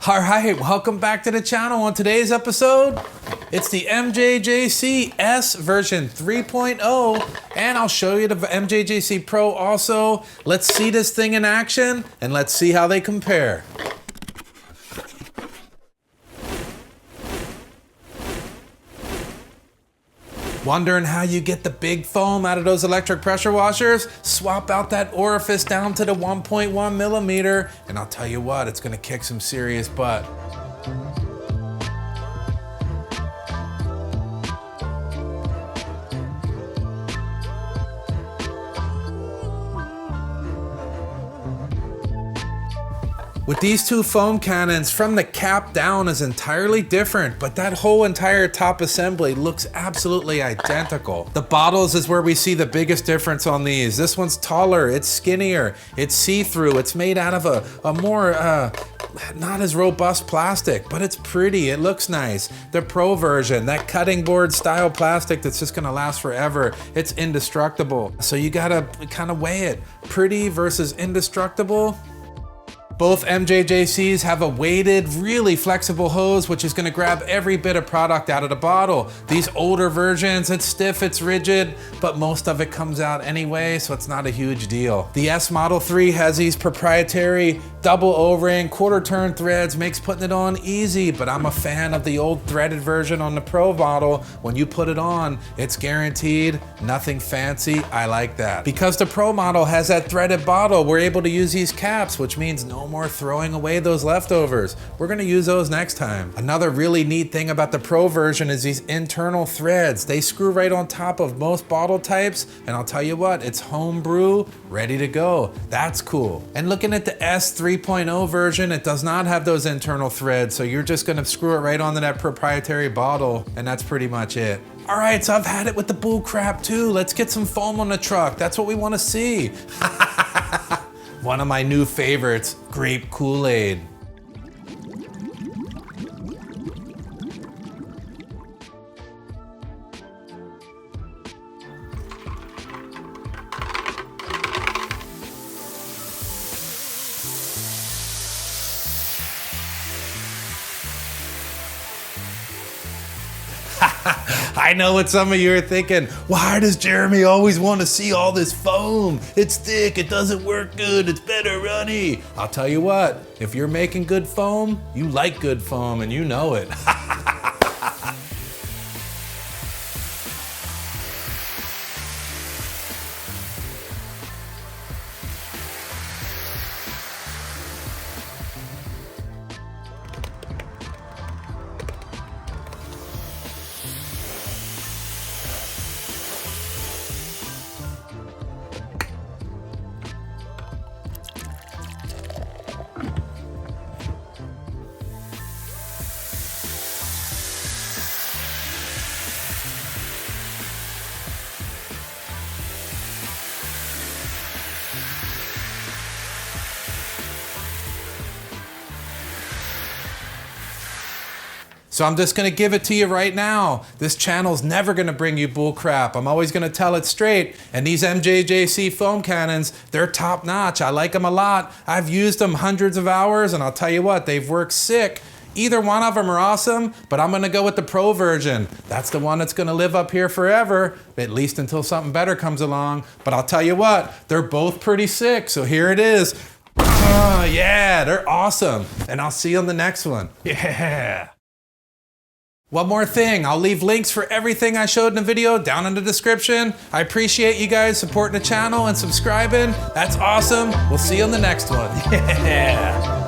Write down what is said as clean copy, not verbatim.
All right, welcome back to the channel. On today's episode, it's the MJJC S version 3.0, and I'll show you the MJJC Pro also. Let's see this thing in action, and let's see how they compare. Wondering how you get the big foam out of those electric pressure washers? Swap out that orifice down to the 1.1 millimeter, and I'll tell you what, it's gonna kick some serious butt. With these two foam cannons, from the cap down is entirely different, but that whole entire top assembly looks absolutely identical. The bottles is where we see the biggest difference on these. This one's taller, it's skinnier, it's see-through, it's made out of a more, not as robust plastic, but it's pretty, it looks nice. The Pro version, that cutting board style plastic that's just gonna last forever, it's indestructible. So you gotta kind of weigh it. Pretty versus indestructible. Both MJJCs have a weighted, really flexible hose, which is gonna grab every bit of product out of the bottle. These older versions, it's stiff, it's rigid, but most of it comes out anyway, so it's not a huge deal. The S Model 3 has these proprietary double O-ring, quarter turn threads, makes putting it on easy, but I'm a fan of the old threaded version on the Pro model. When you put it on, it's guaranteed, nothing fancy, I like that. Because the Pro model has that threaded bottle, we're able to use these caps, which means no more throwing away those leftovers. We're gonna use those next time. Another really neat thing about the Pro version is these internal threads. They screw right on top of most bottle types, and I'll tell you what, it's homebrew, ready to go. That's cool. And looking at the S 3.0 version, it does not have those internal threads, so you're just gonna screw it right onto that proprietary bottle, and that's pretty much it. All right, so I've had it with the bull crap too. Let's get some foam on the truck. That's what we wanna see. One of my new favorites, grape Kool-Aid. I know what some of you are thinking. Why does Jeremy always want to see all this foam? It's thick, it doesn't work good, it's better runny. I'll tell you what, if you're making good foam, you like good foam and you know it. So I'm just gonna give it to you right now. This channel's never gonna bring you bull crap. I'm always gonna tell it straight. And these MJJC foam cannons, they're top notch. I like them a lot. I've used them hundreds of hours, and I'll tell you what, they've worked sick. Either one of them are awesome, but I'm gonna go with the Pro version. That's the one that's gonna live up here forever, at least until something better comes along. But I'll tell you what, they're both pretty sick, so here it is. Yeah, they're awesome. And I'll see you on the next one. Yeah. One more thing, I'll leave links for everything I showed in the video down in the description. I appreciate you guys supporting the channel and subscribing. That's awesome. We'll see you on the next one. Yeah.